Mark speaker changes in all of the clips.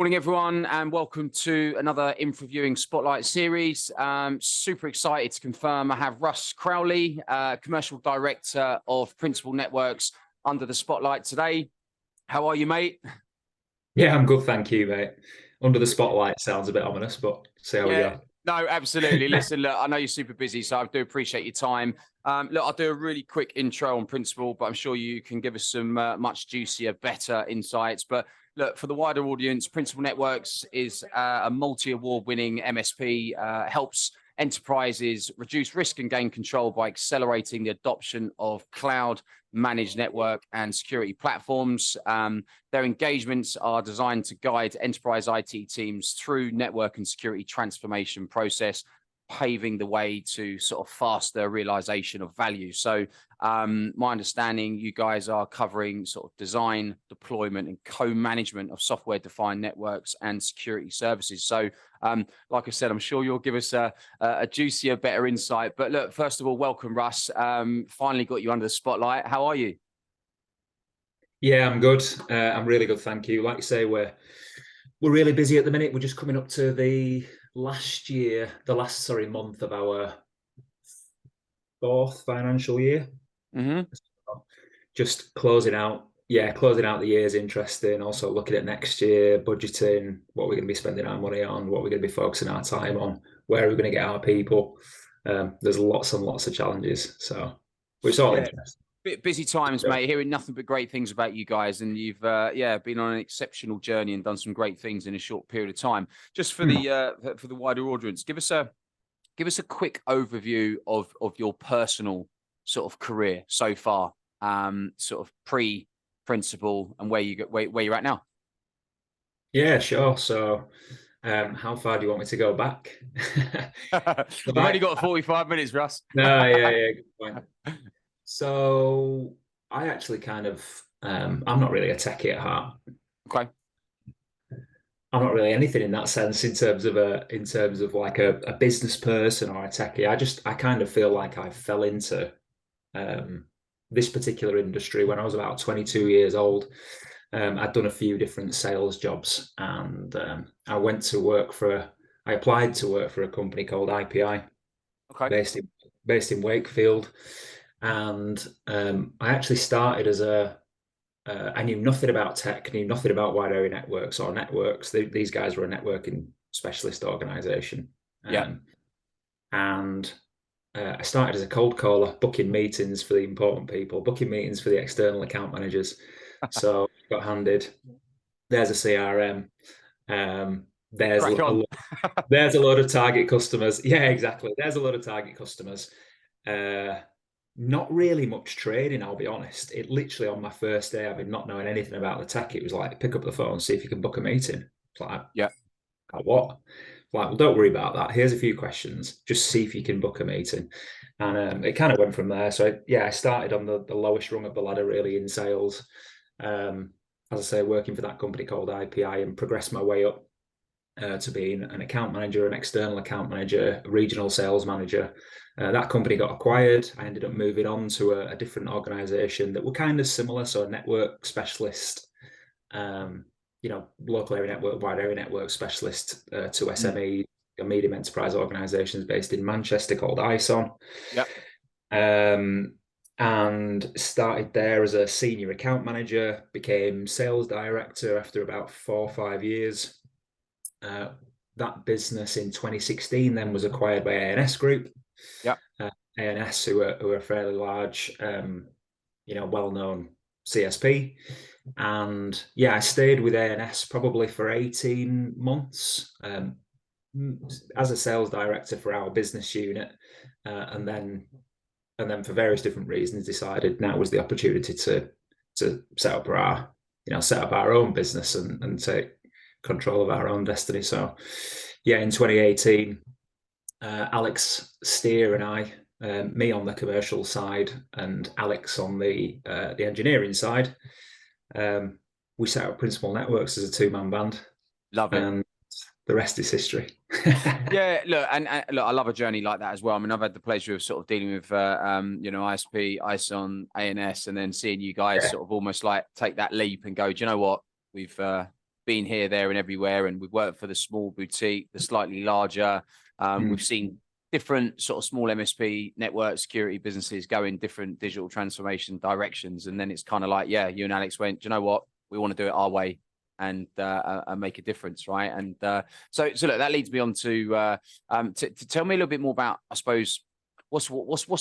Speaker 1: Morning, everyone, and welcome to another InfraViewing Spotlight Series. Super excited to confirm I have Russ Crowley, Commercial Director of Principal Networks, under the spotlight today. How are you, mate?
Speaker 2: Yeah, I'm good, thank you, mate. Under the spotlight sounds a bit ominous, but see how we go.
Speaker 1: No, absolutely. Listen, look, I know you're super busy, so I do appreciate your time. Look, I'll do a really quick intro on Principal, but I'm sure you can give us some much juicier, better insights. But look, for the wider audience, Principal Networks is a multi-award-winning MSP, helps enterprises reduce risk and gain control by accelerating the adoption of cloud managed network and security platforms. Their engagements are designed to guide enterprise IT teams through network and security transformation process, paving the way to sort of faster realization of value. So my understanding, you guys are covering sort of design, deployment, and co-management of software-defined networks and security services. So like I said, I'm sure you'll give us a juicier, better insight. But look, first of all, welcome, Russ. Finally got you under the spotlight. How are you?
Speaker 2: Yeah, I'm good. I'm really good, thank you. Like you say, we're really busy at the minute. We're just coming up to the last month of our fourth financial year. Just closing out the year is interesting. Also looking at next year, budgeting, what we're going to be spending our money on, what we're going to be focusing our time on, where we're going to get our people. There's lots and lots of challenges, so it's all interesting.
Speaker 1: Busy times, mate. Hearing nothing but great things about you guys, and you've been on an exceptional journey and done some great things in a short period of time. Just for the wider audience, give us a quick overview of your personal sort of career so far, sort of pre-Principal, and where you're at now.
Speaker 2: Yeah, sure. So how far do you want me to go back?
Speaker 1: We've only got 45 minutes, Russ.
Speaker 2: No, yeah, good point. So I actually I'm not really a techie at heart.
Speaker 1: Okay.
Speaker 2: I'm not really anything in that sense in terms of like a business person or a techie. I kind of feel like I fell into this particular industry when I was about 22 years old. I'd done a few different sales jobs, and I applied to work for a company called IPI,
Speaker 1: okay,
Speaker 2: based in Wakefield. And I actually started as I knew nothing about tech, knew nothing about wide area networks or networks. These guys were a networking specialist organization. And I started as a cold caller, booking meetings for the important people, booking meetings for the external account managers. So got handed, there's a CRM, there's a load of target customers. Yeah, exactly. There's a load of target customers. Not really much training, I'll be honest. It literally, on my first day, I've been not knowing anything about the tech. It was like, pick up the phone, see if you can book a meeting. It's like,
Speaker 1: yeah,
Speaker 2: like what? Like, well, don't worry about that. Here's a few questions. Just see if you can book a meeting. And it kind of went from there. So I started on the lowest rung of the ladder, really, in sales. As I say, working for that company called IPI, and progressed my way up to being an account manager, an external account manager, a regional sales manager. That company got acquired. I ended up moving on to a different organization that were kind of similar. So a network specialist, local area network, wide area network specialist to SME, a medium enterprise organizations based in Manchester called ISON.
Speaker 1: Yep.
Speaker 2: And started there as a senior account manager, became sales director after about 4 or 5 years. That business in 2016 then was acquired by ANS Group.
Speaker 1: Yeah.
Speaker 2: ANS, who are a fairly large, well-known CSP. And I stayed with ANS probably for 18 months as a sales director for our business unit, and then for various different reasons decided now was the opportunity to set up our own business and take control of our own destiny. So in 2018, Alex Steer and I, me on the commercial side and Alex on the engineering side, we set up Principal Networks as a 2-man band.
Speaker 1: Love it.
Speaker 2: And the rest is history.
Speaker 1: Yeah, look, and look, I love a journey like that as well. I mean, I've had the pleasure of sort of dealing with, ISP, ISON, ANS, and then seeing you guys sort of almost like take that leap and go, do you know what? We've been here, there, and everywhere, and we've worked for the small boutique, the slightly larger. We've seen different sort of small MSP network security businesses go in different digital transformation directions, and then it's kind of like, yeah, you and Alex went, do you know what? We want to do it our way and make a difference, right? And so look, that leads me on to tell me a little bit more about, I suppose, what's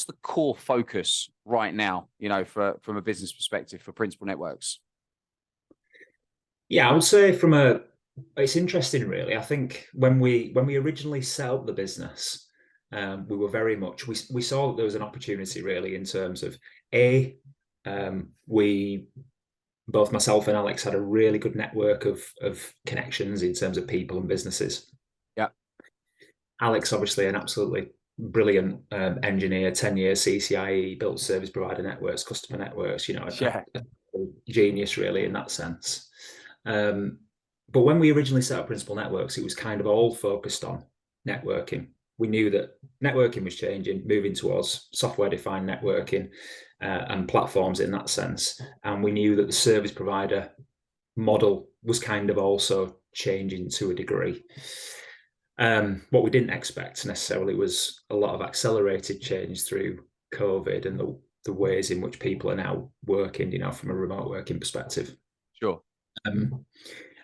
Speaker 1: the core focus right now, you know, from a business perspective for Principal Networks?
Speaker 2: Yeah, I would say it's interesting, really. I think when we originally set up the business, we were very much, we saw that there was an opportunity, really, in terms of we, both myself and Alex, had a really good network of connections in terms of people and businesses.
Speaker 1: Yeah.
Speaker 2: Alex, obviously, an absolutely brilliant engineer, 10 years CCIE, built service provider networks, customer networks, you know, a genius, really, in that sense. But when we originally set up Principal Networks, it was kind of all focused on networking. We knew that networking was changing, moving towards software-defined networking and platforms in that sense. And we knew that the service provider model was kind of also changing to a degree. What we didn't expect necessarily was a lot of accelerated change through COVID and the ways in which people are now working, you know, from a remote working perspective.
Speaker 1: Sure.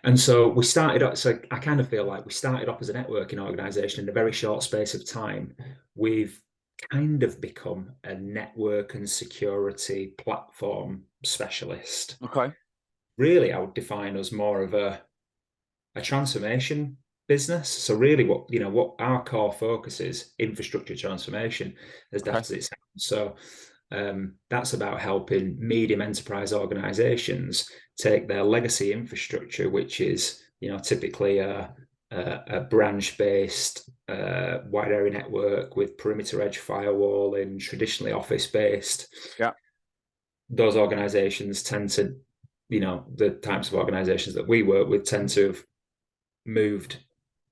Speaker 2: And so we started up, so I kind of feel like we started off as a networking organization in a very short space of time. We've kind of become a network and security platform specialist.
Speaker 1: Okay.
Speaker 2: Really, I would define us more of a transformation business. So really what our core focus is infrastructure transformation, as daft as it sounds. So that's about helping medium enterprise organizations take their legacy infrastructure, which is, you know, typically a branch-based wide area network with perimeter edge firewalling, traditionally office-based.
Speaker 1: Yeah.
Speaker 2: Those organizations tend to, you know, the types of organizations that we work with tend to have moved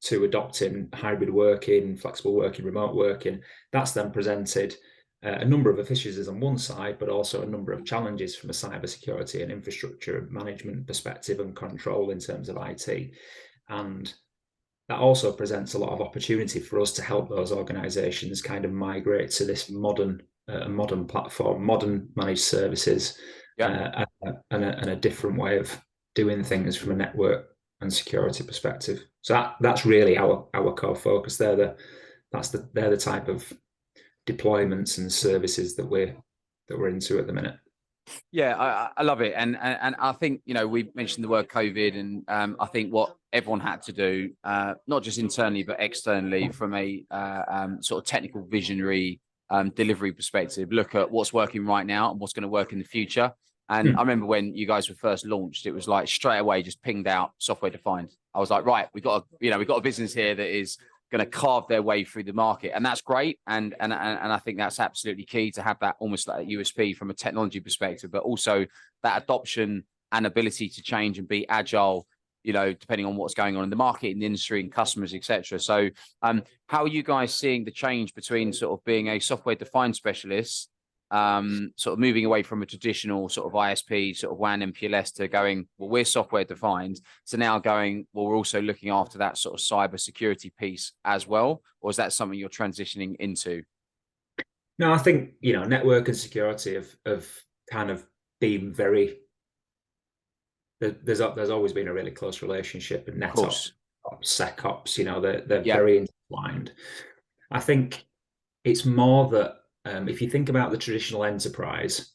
Speaker 2: to adopting hybrid working, flexible working, remote working. That's then presented a number of efficiencies on one side, but also a number of challenges from a cybersecurity and infrastructure management perspective and control in terms of IT. And that also presents a lot of opportunity for us to help those organizations kind of migrate to this modern platform, modern managed services, and a different way of doing things from a network and security perspective. So that's really our core focus. They're the type of deployments and services that we're into at the minute.
Speaker 1: Yeah, I love it, and I think, you know, we mentioned the word COVID, and I think what everyone had to do, not just internally but externally, from a sort of technical visionary delivery perspective, look at what's working right now and what's going to work in the future. And I remember when you guys were first launched, it was like straight away just pinged out software defined. I was like, right, we've got a business here that is going to carve their way through the market, and that's great. And I think that's absolutely key to have that almost like a USP from a technology perspective, but also that adoption and ability to change and be agile, you know, depending on what's going on in the market, in the industry, and customers, etc. So, how are you guys seeing the change between sort of being a software defined specialist, sort of moving away from a traditional sort of ISP, sort of WAN MPLS, to going, well, we're software defined, to now going, well, we're also looking after that sort of cyber security piece as well? Or is that something you're transitioning into?
Speaker 2: No, I think, you know, network and security have kind of been very, there's always been a really close relationship, and NetOps, SecOps, you know, they're very intertwined. I think it's more that if you think about the traditional enterprise,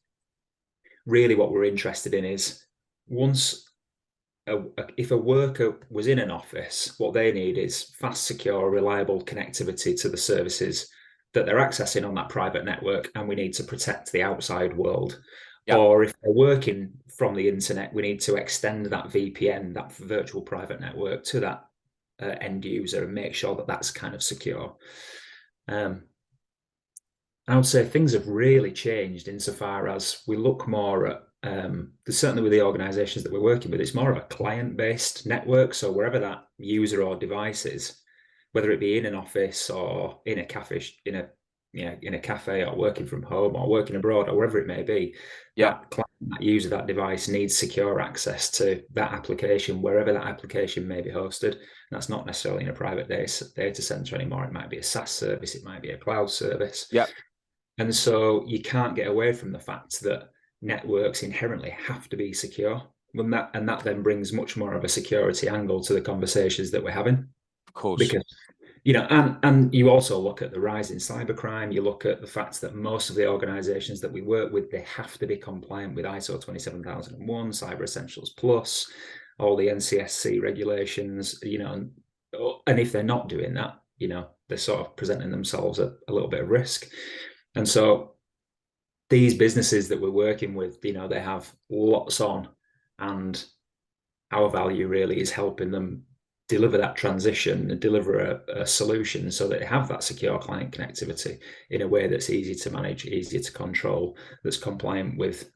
Speaker 2: really what we're interested in is, once if a worker was in an office, what they need is fast, secure, reliable connectivity to the services that they're accessing on that private network, and we need to protect the outside world. Or if they're working from the internet, we need to extend that VPN, that virtual private network, to that end user and make sure that that's kind of secure. I would say things have really changed insofar as we look more at, certainly with the organizations that we're working with, it's more of a client-based network. So wherever that user or device is, whether it be in an office or in a cafe, in a cafe, or working from home or working abroad, or wherever it may be, that client that user, that device needs secure access to that application, wherever that application may be hosted. And that's not necessarily in a private data center anymore. It might be a SaaS service, it might be a cloud service.
Speaker 1: Yep.
Speaker 2: And so you can't get away from the fact that networks inherently have to be secure. And that then brings much more of a security angle to the conversations that we're having.
Speaker 1: Of course.
Speaker 2: Because, and you also look at the rise in cybercrime. You look at the fact that most of the organizations that we work with, they have to be compliant with ISO 27001, Cyber Essentials Plus, all the NCSC regulations, and if they're not doing that, they're sort of presenting themselves at a little bit of risk. And so these businesses that we're working with, they have lots on, and our value really is helping them deliver that transition and deliver a solution so that they have that secure client connectivity in a way that's easy to manage, easier to control, that's compliant with,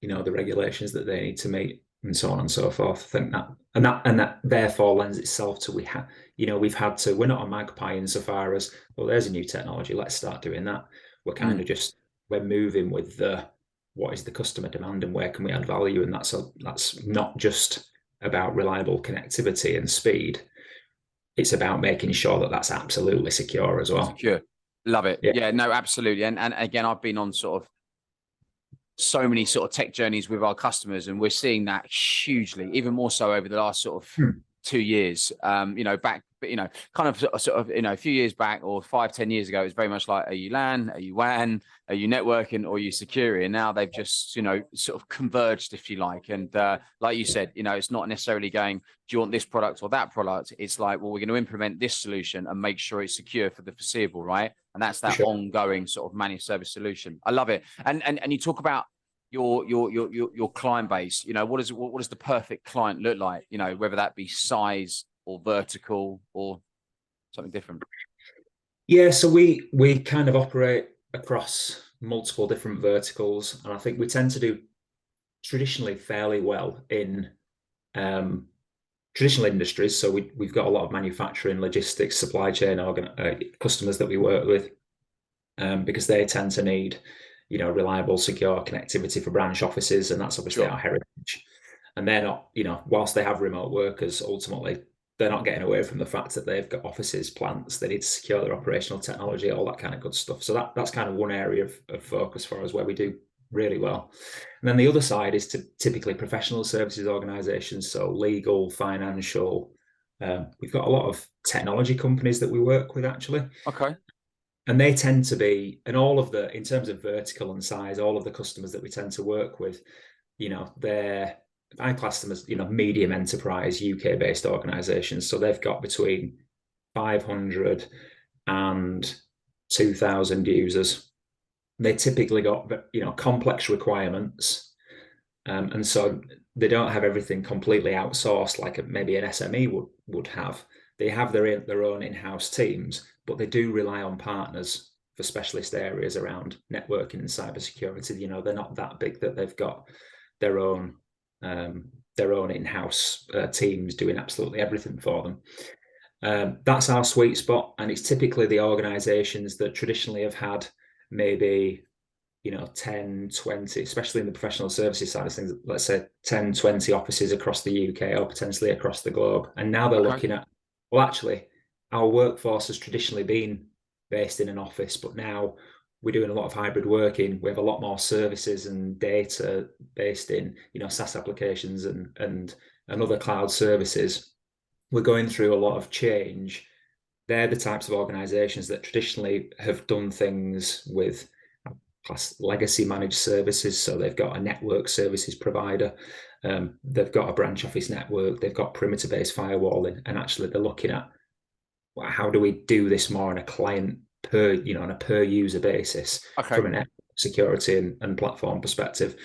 Speaker 2: the regulations that they need to meet, and so on and so forth. I think that therefore lends itself to we're not a magpie insofar as, well, there's a new technology, let's start doing that. We're kind of we're moving with what is the customer demand and where can we add value, and that's not just about reliable connectivity and speed. It's about making sure that that's absolutely secure as well.
Speaker 1: Secure. Love it. Yeah, no, absolutely. And again, I've been on sort of so many sort of tech journeys with our customers, and we're seeing that hugely, even more so over the last sort of 2 years. Back, kind of a few years back, or 5-10 years ago, it was very much like, are you LAN, are you WAN, are you networking, or are you security? And now they've just, sort of converged, if you like. And like you said, it's not necessarily going, do you want this product or that product? It's like, well, we're going to implement this solution and make sure it's secure for the foreseeable, right? And that's that ongoing sort of managed service solution. I love it. And you talk about your client base. What does the perfect client look like? Whether that be size or vertical or something different.
Speaker 2: Yeah, so we kind of operate across multiple different verticals, and I think we tend to do traditionally fairly well in traditional industries. So we've got a lot of manufacturing, logistics, supply chain customers that we work with, because they tend to need reliable, secure connectivity for branch offices, and that's obviously our heritage. And they're not, whilst they have remote workers, ultimately they're not getting away from the fact that they've got offices, plants, they need to secure their operational technology, all that kind of good stuff. So that's kind of one area of focus for us where we do really well. And then the other side is typically professional services organizations, so legal, financial. We've got a lot of technology companies that we work with, actually.
Speaker 1: Okay.
Speaker 2: And they tend to be, and in terms of vertical and size, all of the customers that we tend to work with, I class them as, medium enterprise UK-based organizations. So they've got between 500 and 2,000 users. They typically got, complex requirements. And so they don't have everything completely outsourced like maybe an SME would have. They have their own in-house teams, but they do rely on partners for specialist areas around networking and cybersecurity. They're not that big that they've got their own in-house teams doing absolutely everything for them. That's our sweet spot, and it's typically the organizations that traditionally have had maybe 10, 20, especially in the professional services side of things, let's say 10, 20 offices across the UK or potentially across the globe. And now they're looking at, well, actually, our workforce has traditionally been based in an office, but now we're doing a lot of hybrid working. We have a lot more services and data based in, SaaS applications and other cloud services. We're going through a lot of change. They're the types of organizations that traditionally have done things with legacy managed services. So they've got a network services provider. They've got a branch office network. They've got perimeter-based firewalling, and actually they're looking at, well, how do we do this more on a client on a per user basis from a network security and platform perspective,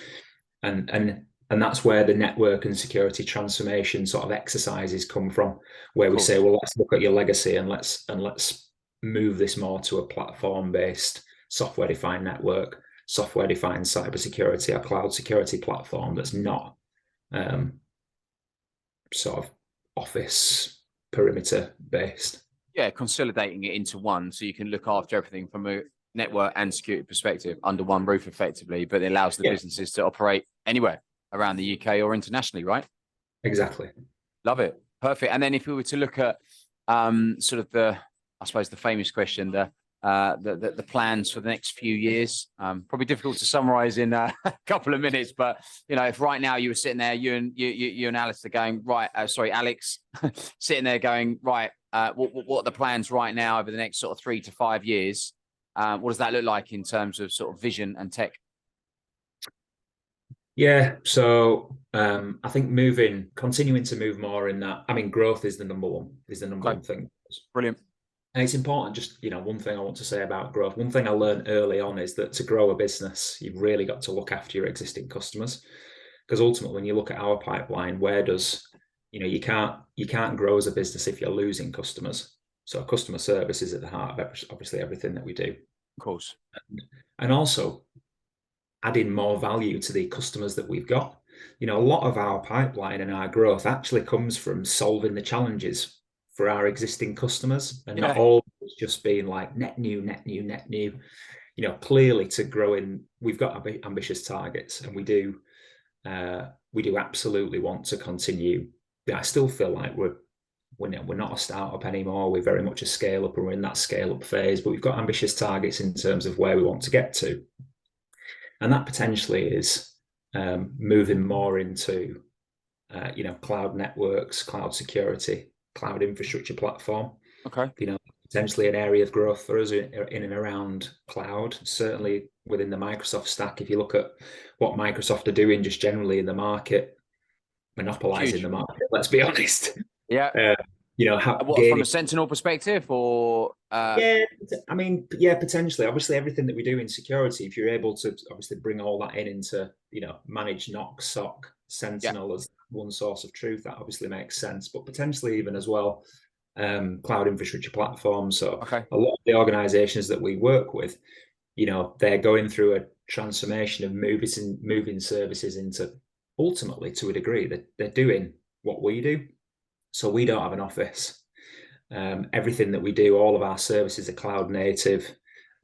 Speaker 2: and that's where the network and security transformation sort of exercises come from, where we say, well, let's look at your legacy and let's move this more to a platform-based software-defined network, software-defined cybersecurity, a cloud security platform that's not sort of office perimeter based.
Speaker 1: Yeah, consolidating it into one, so you can look after everything from a network and security perspective under one roof effectively, but it allows the businesses to operate anywhere around the UK or internationally, right?
Speaker 2: Exactly.
Speaker 1: Love it. Perfect. And then if we were to look at sort of I suppose the famous question, the plans for the next few years, probably difficult to summarize in a couple of minutes, but if right now you were sitting there, you and Alex are going, right, Alex, sitting there going, right, what are the plans right now over the next sort of 3 to 5 years? What does that look like in terms of sort of vision and tech?
Speaker 2: Yeah, so I think continuing to move more in that. I mean, growth is the number one thing.
Speaker 1: Brilliant.
Speaker 2: And it's important. Just one thing I want to say about growth. One thing I learned early on is that to grow a business, you've really got to look after your existing customers, because ultimately, when you look at our pipeline, you can't grow as a business if you're losing customers. So customer service is at the heart of obviously everything that we do.
Speaker 1: Of course.
Speaker 2: And also adding more value to the customers that we've got. A lot of our pipeline and our growth actually comes from solving the challenges for our existing customers, and not always just being like net new. Clearly to grow in, we've got ambitious targets, and we do absolutely want to continue. I still feel like we're not a startup anymore. We're very much a scale up, and we're in that scale up phase, but we've got ambitious targets in terms of where we want to get to. And that potentially is moving more into, cloud networks, cloud security, cloud infrastructure platform.
Speaker 1: Okay.
Speaker 2: Potentially an area of growth for us in and around cloud. Certainly within the Microsoft stack, if you look at what Microsoft are doing just generally in the market, monopolizing the market. Let's be honest.
Speaker 1: Yeah. From a Sentinel perspective, or
Speaker 2: potentially. Obviously, everything that we do in security, if you're able to obviously bring all that into manage NOC, SOC, Sentinel as one source of truth, that obviously makes sense. But potentially even as well, cloud infrastructure platforms. So a lot of the organizations that we work with, they're going through a transformation of moving services into, ultimately, to a degree, that they're doing what we do. So we don't have an office. Everything that we do, all of our services are cloud native.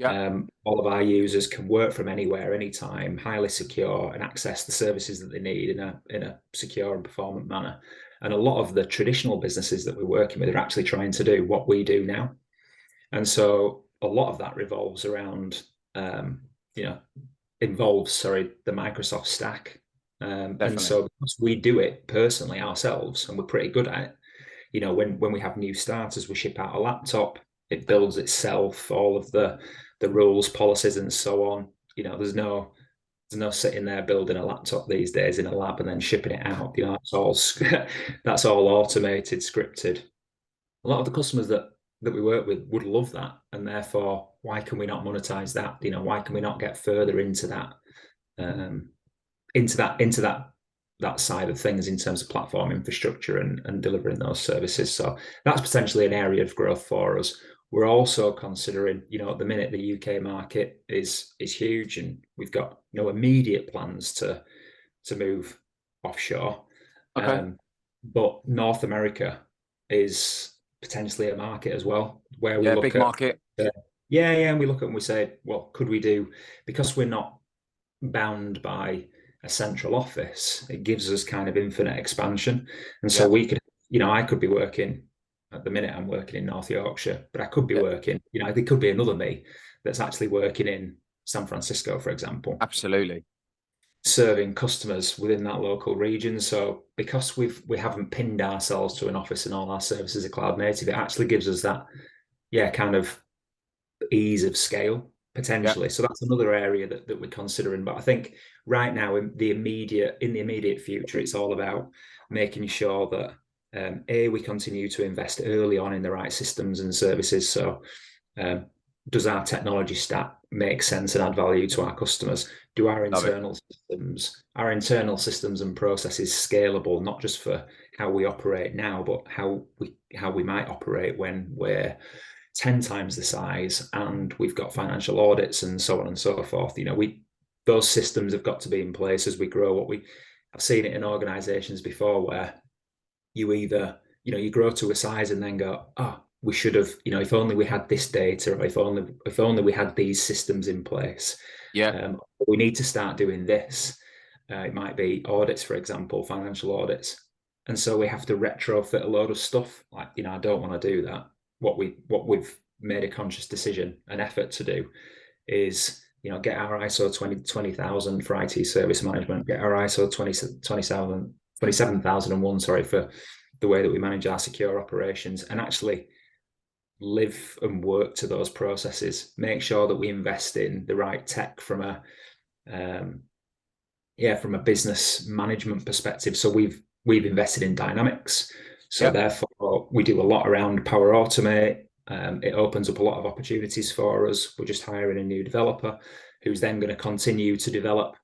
Speaker 2: All of our users can work from anywhere, anytime, highly secure, and access the services that they need in a secure and performant manner. And a lot of the traditional businesses that we're working with are actually trying to do what we do now. And so a lot of that revolves around, the Microsoft stack. And so we do it personally ourselves, and we're pretty good at it. When we have new starters, we ship out a laptop, it builds itself, all of the rules, policies, and so on. There's no sitting there building a laptop these days in a lab and then shipping it out. That's all automated, scripted. A lot of the customers that we work with would love that, and therefore, why can we not monetize that? Why can we not get further into that? Into that side of things in terms of platform infrastructure and delivering those services. So that's potentially an area of growth for us. We're also considering, at the minute, the UK market is huge, and we've got no immediate plans to move offshore. But North America is potentially a market as well, where we look
Speaker 1: big market.
Speaker 2: And we look at and we say, well, could we do, because we're not bound by a central office, it gives us kind of infinite expansion. And so we could, I could be working, at the minute I'm working in North Yorkshire, but I could be working, there could be another me that's actually working in San Francisco, for example.
Speaker 1: Absolutely.
Speaker 2: Serving customers within that local region. So because we haven't pinned ourselves to an office and all our services are cloud native, it actually gives us that, kind of ease of scale potentially. So that's another area that we're considering. But I think right now in the immediate future, it's all about making sure that we continue to invest early on in the right systems and services. So does our technology stack make sense and add value to our customers? Do our internal systems and processes scalable, not just for how we operate now, but how we might operate when we're 10 times the size and we've got financial audits and so on and so forth? Those systems have got to be in place as we grow. I've seen it in organizations before where you either, you grow to a size and then go, we should have, if only we had this data, or if only we had these systems in place.
Speaker 1: Yeah.
Speaker 2: We need to start doing this. It might be audits, for example, financial audits. And so we have to retrofit a load of stuff. Like, I don't want to do that. What we've made a conscious decision, an effort to do, is, get our ISO 27000 for IT service management, get our ISO 27001, sorry, for the way that we manage our secure operations, and actually live and work to those processes. Make sure that we invest in the right tech from a business management perspective. So we've invested in Dynamics. So therefore, we do a lot around Power Automate. It opens up a lot of opportunities for us. We're just hiring a new developer who's then going to continue to develop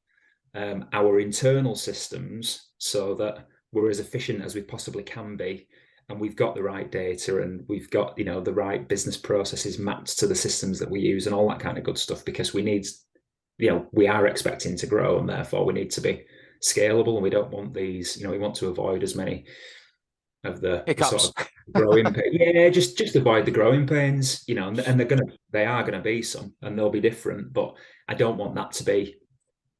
Speaker 2: our internal systems so that we're as efficient as we possibly can be. And we've got the right data, and we've got, the right business processes mapped to the systems that we use, and all that kind of good stuff, because we are expecting to grow, and therefore we need to be scalable, and we don't want these, we want to avoid as many of the
Speaker 1: Hiccups.
Speaker 2: sort of growing pains. Yeah, just avoid the growing pains, and they are gonna be some, and they'll be different. But I don't want that to be,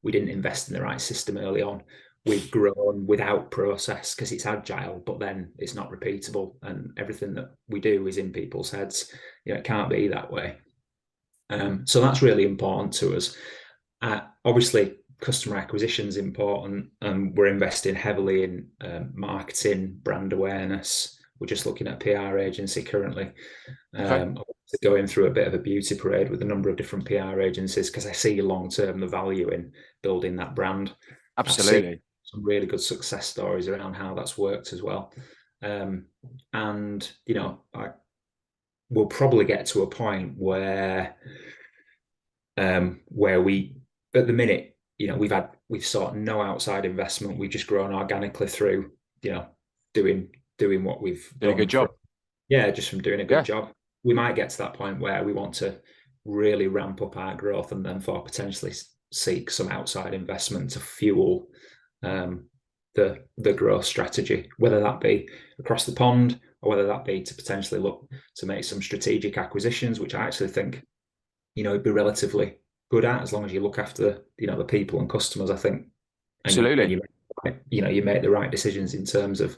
Speaker 2: we didn't invest in the right system early on. We've grown without process because it's agile, but then it's not repeatable, and everything that we do is in people's heads. It can't be that way. So that's really important to us. Obviously, customer acquisition is important, and we're investing heavily in marketing, brand awareness. We're just looking at a PR agency currently. Going through a bit of a beauty parade with a number of different PR agencies, because I see long term the value in building that brand.
Speaker 1: Absolutely.
Speaker 2: Some really good success stories around how that's worked as well. And we'll probably get to a point where we, at the minute, we've sought no outside investment. We've just grown organically through, doing what we've done.
Speaker 1: Doing a good job.
Speaker 2: Just from doing a good job. We might get to that point where we want to really ramp up our growth, and then potentially seek some outside investment to fuel the growth strategy, whether that be across the pond, or whether that be to potentially look to make some strategic acquisitions, which I actually think, it'd be relatively good at, as long as you look after, the people and customers, I think.
Speaker 1: Absolutely.
Speaker 2: You make the right decisions in terms of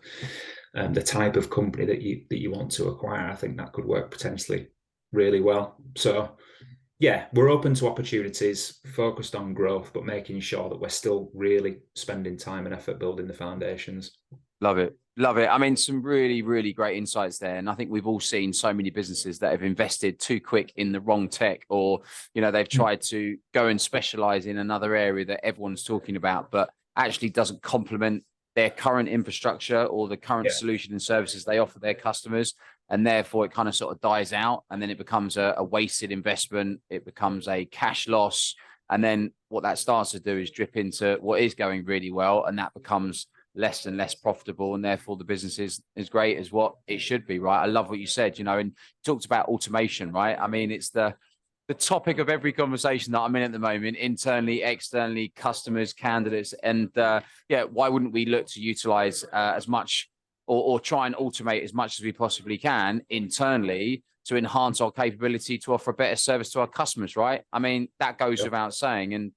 Speaker 2: the type of company that you want to acquire. I think that could work potentially really well. So we're open to opportunities, focused on growth, but making sure that we're still really spending time and effort building the foundations.
Speaker 1: Love it. Love it. I mean, some really, really great insights there. And I think we've all seen so many businesses that have invested too quick in the wrong tech, or, they've tried to go and specialize in another area that everyone's talking about, but actually doesn't complement their current infrastructure or the current solution and services they offer their customers. And therefore it kind of sort of dies out, and then it becomes a wasted investment. It becomes a cash loss. And then what that starts to do is drip into what is going really well, and that becomes less and less profitable, and therefore the business is great as what it should be, right? I love what you said, and you talked about automation, right? I mean, it's the topic of every conversation that I'm in at the moment, internally, externally, customers, candidates, and why wouldn't we look to utilize as much or try and automate as much as we possibly can internally to enhance our capability to offer a better service to our customers, right? I mean, that goes without saying. And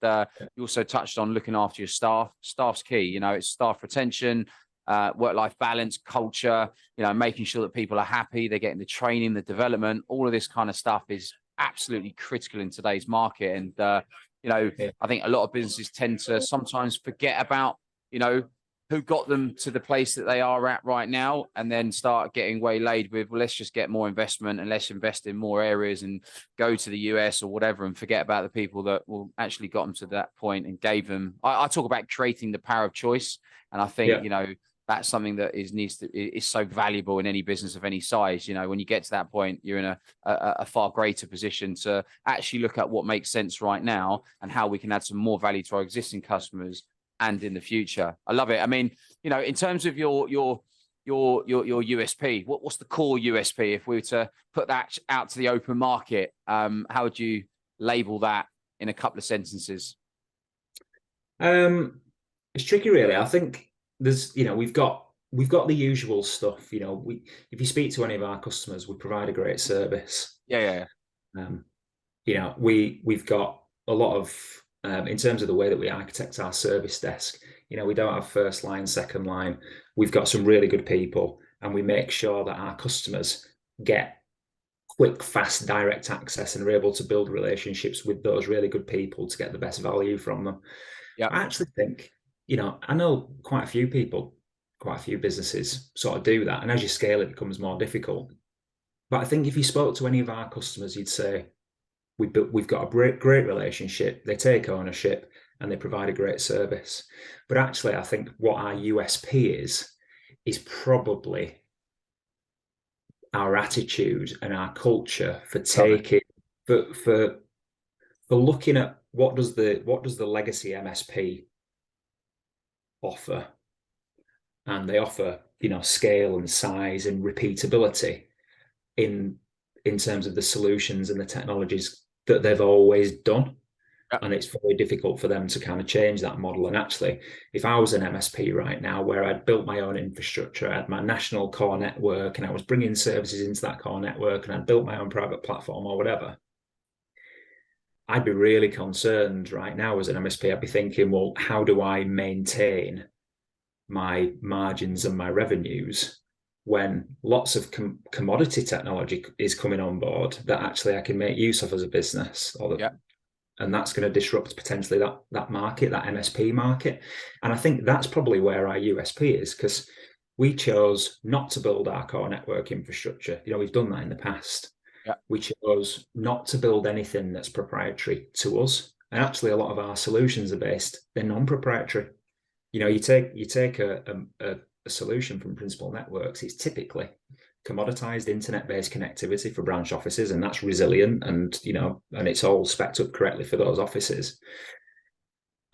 Speaker 1: you also touched on looking after your staff. Staff's key. It's staff retention, work-life balance, culture, making sure that people are happy, they're getting the training, the development. All of this kind of stuff is absolutely critical in today's market. And, I think a lot of businesses tend to sometimes forget about, who got them to the place that they are at right now, and then start getting waylaid with, well, let's just get more investment and let's invest in more areas and go to the US or whatever, and forget about the people that will actually got them to that point and gave them. I talk about creating the power of choice. And I think, that's something that is so valuable in any business of any size. When you get to that point, you're in a far greater position to actually look at what makes sense right now and how we can add some more value to our existing customers and in the future. I love it. I mean, in terms of your USP, what's the core USP? If we were to put that out to the open market, how would you label that in a couple of sentences?
Speaker 2: It's tricky, really. I think there's, we've got we've got the usual stuff. You know, if you speak to any of our customers, we provide a great service.
Speaker 1: Yeah.
Speaker 2: You know, we've got a lot of in terms of the way that we architect our service desk. You know, we don't have first line, second line. We've got some really good people, and we make sure that our customers get quick, fast, direct access and are able to build relationships with those really good people to get the best value from them.
Speaker 1: Yeah.
Speaker 2: I actually think, you know, I know quite a few people, quite a few businesses sort of do that. And as you scale, it becomes more difficult. But I think if you spoke to any of our customers, you'd say, we've got a great relationship. They take ownership and they provide a great service. But actually, I think what our USP is probably our attitude and our culture for taking for looking at what does the legacy MSP offer, and they offer, you know, scale and size and repeatability in terms of the solutions and the technologies that they've always done.
Speaker 1: Yep.
Speaker 2: And it's very difficult for them to kind of change that model. And actually, if I was an MSP right now where I'd built my own infrastructure, I had my national core network, and I was bringing services into that core network, and I'd built my own private platform or whatever, I'd be really concerned right now as an MSP. I'd be thinking, well, how do I maintain my margins and my revenues when lots of commodity technology is coming on board that actually I can make use of as a business, and that's going to disrupt potentially that market, that MSP market. And I think that's probably where our USP is, because we chose not to build our core network infrastructure. You know, we've done that in the past.
Speaker 1: Yeah.
Speaker 2: We chose not to build anything that's proprietary to us. And actually, a lot of our solutions are they're non-proprietary. You know, you take a solution from Principal Networks, it's typically commoditized internet-based connectivity for branch offices, and that's resilient, and you know, and it's all spec'd up correctly for those offices.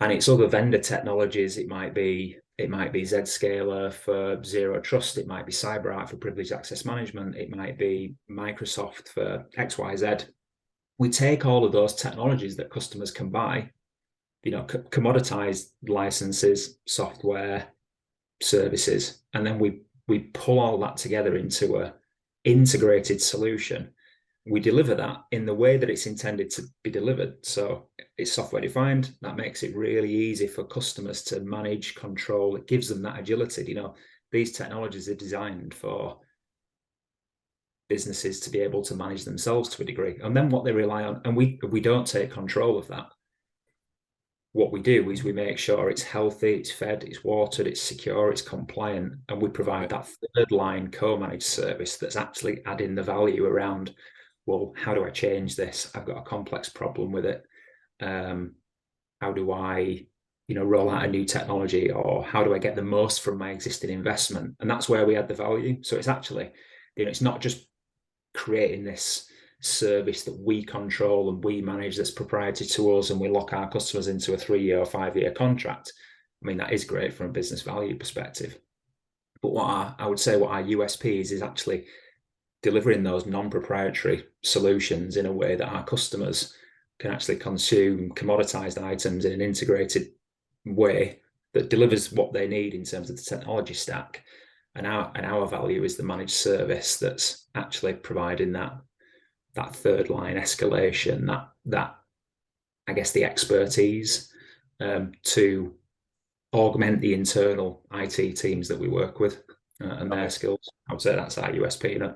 Speaker 2: And it's other vendor technologies. It might be Zscaler for zero trust. It might be CyberArk for privileged access management. It might be Microsoft for XYZ. We take all of those technologies that customers can buy, you know, commoditized licenses, software, services, and then we pull all that together into a integrated solution. We deliver that in the way that it's intended to be delivered. So it's software defined. That makes it really easy for customers to manage, control. It gives them that agility. You know, these technologies are designed for businesses to be able to manage themselves to a degree. And then what they rely on, and we don't take control of that. What we do is we make sure it's healthy, it's fed, it's watered, it's secure, it's compliant, and we provide that third line co-managed service that's actually adding the value around, well, how do I change this? I've got a complex problem with it. How do I, you know, roll out a new technology, or how do I get the most from my existing investment? And that's where we add the value. So it's actually, you know, it's not just creating this service that we control and we manage that's proprietary to us, and we lock our customers into a 3-year or 5-year contract. I mean, that is great from a business value perspective. But I would say what our USP is actually delivering those non-proprietary solutions in a way that our customers can actually consume commoditized items in an integrated way that delivers what they need in terms of the technology stack. And our value is the managed service that's actually providing that third line escalation, that I guess the expertise to augment the internal IT teams that we work with and their skills. I would say that's our USP. You know,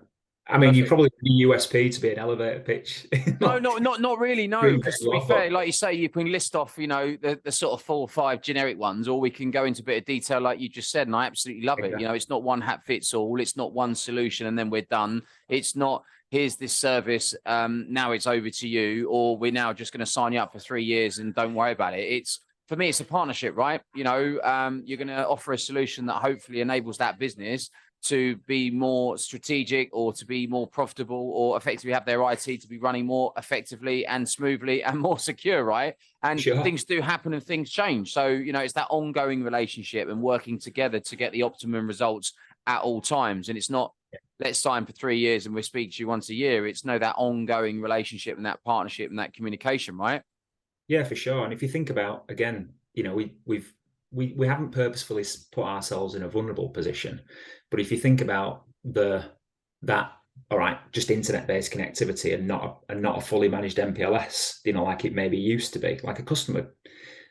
Speaker 2: I mean, you probably need a USP to be an elevator pitch.
Speaker 1: No, not really. No, because to be fair, like you say, you can list off, you know, the sort of 4 or 5 generic ones, or we can go into a bit of detail like you just said, and I absolutely love it. You know, it's not one hat fits all. It's not one solution and then we're done. It's not, here's this service, now it's over to you, or we're now just going to sign you up for 3 years and don't worry about it. It's, for me, it's a partnership, right? You know, you're going to offer a solution that hopefully enables that business to be more strategic, or to be more profitable, or effectively have their IT to be running more effectively and smoothly and more secure, right? And things do happen and things change. So, you know, it's that ongoing relationship and working together to get the optimum results at all times. And it's not, let's sign for 3 years and we'll speak to you once a year. It's that ongoing relationship and that partnership and that communication, right?
Speaker 2: Yeah, for sure. And if you think about, again, you know, we haven't purposefully put ourselves in a vulnerable position. But if you think about that, all right, just internet-based connectivity and not a fully managed MPLS, like it maybe used to be, like a customer,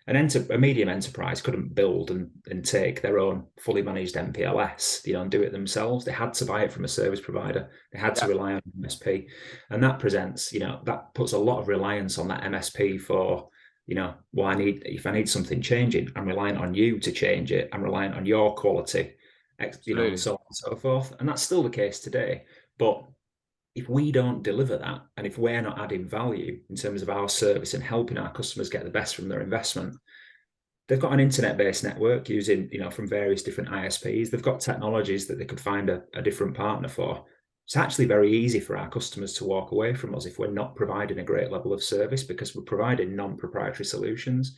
Speaker 2: a medium enterprise couldn't build and take their own fully managed MPLS, and do it themselves. They had to buy it from a service provider. They had to rely on MSP, and that presents, that puts a lot of reliance on that MSP for, well, if I need something changing, I'm reliant on you to change it. I'm reliant on your quality, so on and so forth. And that's still the case today. But if we don't deliver that, and if we're not adding value in terms of our service and helping our customers get the best from their investment, they've got an internet-based network using, from various different ISPs. They've got technologies that they could find a different partner for. It's actually very easy for our customers to walk away from us if we're not providing a great level of service, because we're providing non-proprietary solutions.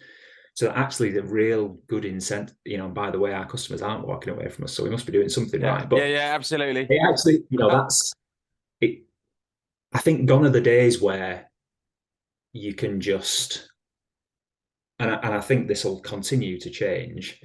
Speaker 2: So actually the real good incentive, by the way, our customers aren't walking away from us, so we must be doing something right. But
Speaker 1: yeah, absolutely.
Speaker 2: It actually, that's it. I think gone are the days where you can just, and I think this will continue to change,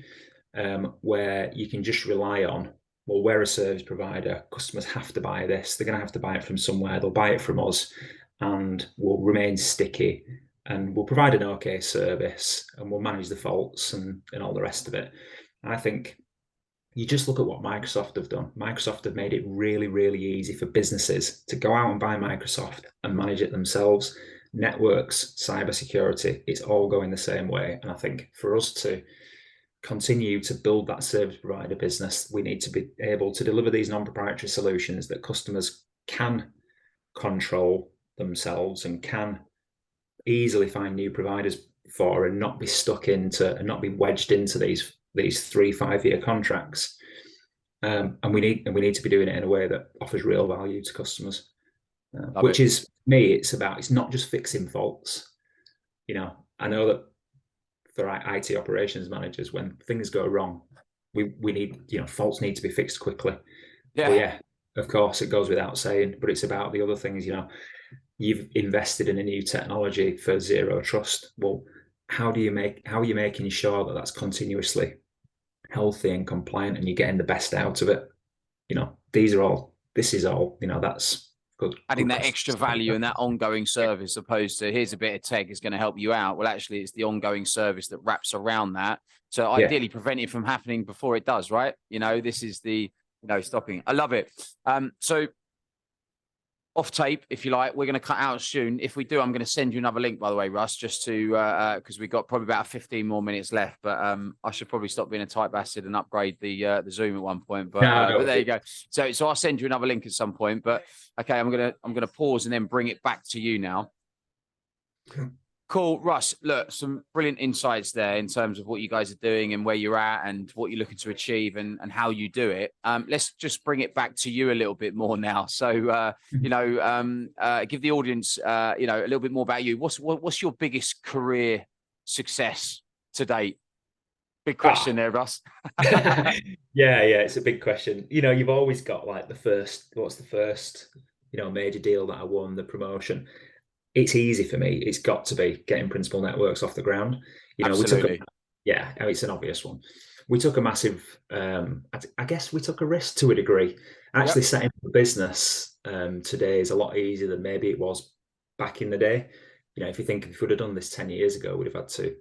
Speaker 2: where you can just rely on, well, we're a service provider, customers have to buy this, they're going to have to buy it from somewhere, they'll buy it from us, and we'll remain sticky, and we'll provide an okay service, and we'll manage the faults and all the rest of it. And I think you just look at what Microsoft have done. Microsoft have made it really, really easy for businesses to go out and buy Microsoft and manage it themselves. Networks, cybersecurity, it's all going the same way. And I think for us to continue to build that service provider business, we need to be able to deliver these non-proprietary solutions that customers can control themselves and can easily find new providers for, and not be stuck into and not be wedged into these 3-5 year contracts. And we need to be doing it in a way that offers real value to customers, which is me. It's not just fixing faults. I know that for IT operations managers, when things go wrong, we need, faults need to be fixed quickly. Yeah, of course, it goes without saying, but it's about the other things. You've invested in a new technology for zero trust. Well, how are you making sure that that's continuously healthy and compliant and you're getting the best out of it? This is all, that's good.
Speaker 1: Adding that extra value and that ongoing service, opposed to here's a bit of tech is going to help you out. Well, actually, it's the ongoing service that wraps around that. So ideally prevent it from happening before it does, right? This is the, stopping. I love it. So off tape, if you like, we're going to cut out soon. If we do, I'm going to send you another link, by the way, Russ, just to, because we've got probably about 15 more minutes left, but I should probably stop being a tight bastard and upgrade the Zoom at one point, but there you go. So I'll send you another link at some point, but okay, I'm going to pause and then bring it back to you now. Cool, Russ. Look, some brilliant insights there in terms of what you guys are doing and where you're at and what you're looking to achieve and how you do it. Let's just bring it back to you a little bit more now. So, give the audience, a little bit more about you. What's your biggest career success to date? Big question there, Russ.
Speaker 2: Yeah, it's a big question. You've always got like what's the first, major deal that I won, the promotion. It's easy for me. It's got to be getting Principal Networks off the ground.
Speaker 1: Absolutely.
Speaker 2: It's an obvious one. We took a massive, I guess we took a risk to a degree. Actually, setting up a business today is a lot easier than maybe it was back in the day. If you think if we'd have done this 10 years ago, we'd have had to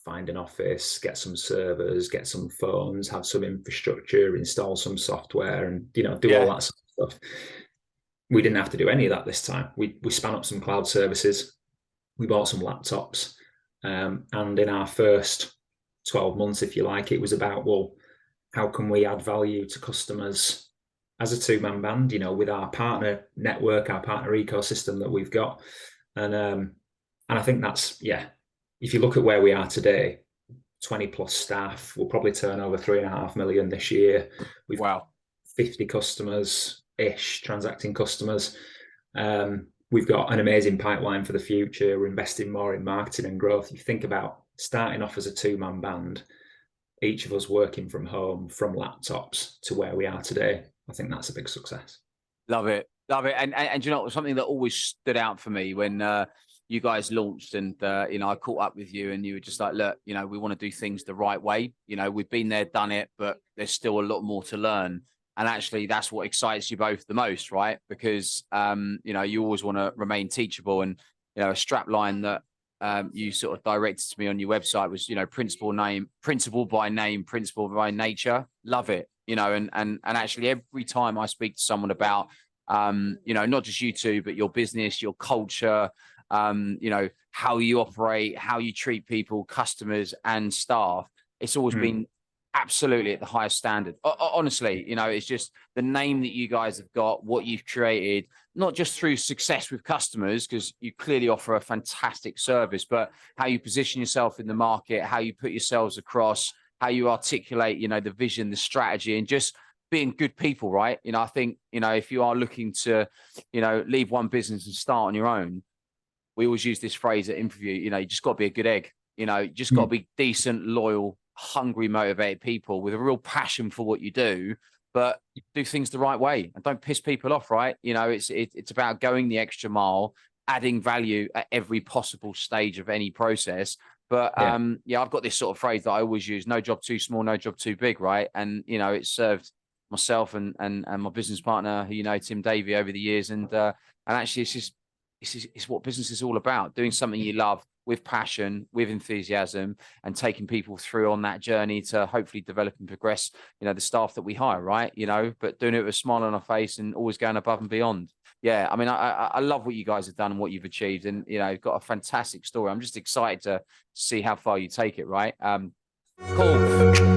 Speaker 2: find an office, get some servers, get some phones, have some infrastructure, install some software, and do all that sort of stuff. We didn't have to do any of that this time. We spun up some cloud services. We bought some laptops. And in our first 12 months, if you like, it was about, well, how can we add value to customers as a two-man band, with our partner network, our partner ecosystem that we've got. And I think that's, if you look at where we are today, 20 plus staff, we'll probably turn over 3.5 million this year. We've got 50 customers-ish, transacting customers. We've got an amazing pipeline for the future. We're investing more in marketing and growth. You think about starting off as a two-man band, each of us working from home, from laptops to where we are today. I think that's a big success.
Speaker 1: Love it. And something that always stood out for me when you guys launched, and you know, I caught up with you, and you were just like, look, you know, we want to do things the right way. You know, we've been there, done it, but there's still a lot more to learn. And actually, that's what excites you both the most, right? Because you know, you always want to remain teachable. And you know, a strap line that you sort of directed to me on your website was, you know, principle by name, principle by nature. Love it. You know, and actually, every time I speak to someone about you know, not just you two, but your business, your culture, you know, how you operate, how you treat people, customers and staff, it's always been absolutely at the highest standard. Honestly, you know, it's just the name that you guys have got, what you've created, not just through success with customers, because you clearly offer a fantastic service, but how you position yourself in the market, how you put yourselves across, how you articulate, you know, the vision, the strategy, and just being good people, right? You know, I think, you know, if you are looking to, you know, leave one business and start on your own, we always use this phrase at InfraView, you know, you just got to be a good egg. You know, you just got to be decent, loyal, hungry, motivated people with a real passion for what you do, but do things the right way and don't piss people off, right? You know, it's about going the extra mile, adding value at every possible stage of any process. But yeah, I've got this sort of phrase that I always use: no job too small, no job too big, right? And you know, it's served myself and my business partner, who you know, Tim Davey, over the years, and actually it's what business is all about: doing something you love with passion, with enthusiasm, and taking people through on that journey to hopefully develop and progress, you know, the staff that we hire, right? You know, but doing it with a smile on our face and always going above and beyond. Yeah, I mean, I love what you guys have done and what you've achieved, and you know, you've got a fantastic story. I'm just excited to see how far you take it, right? Cool.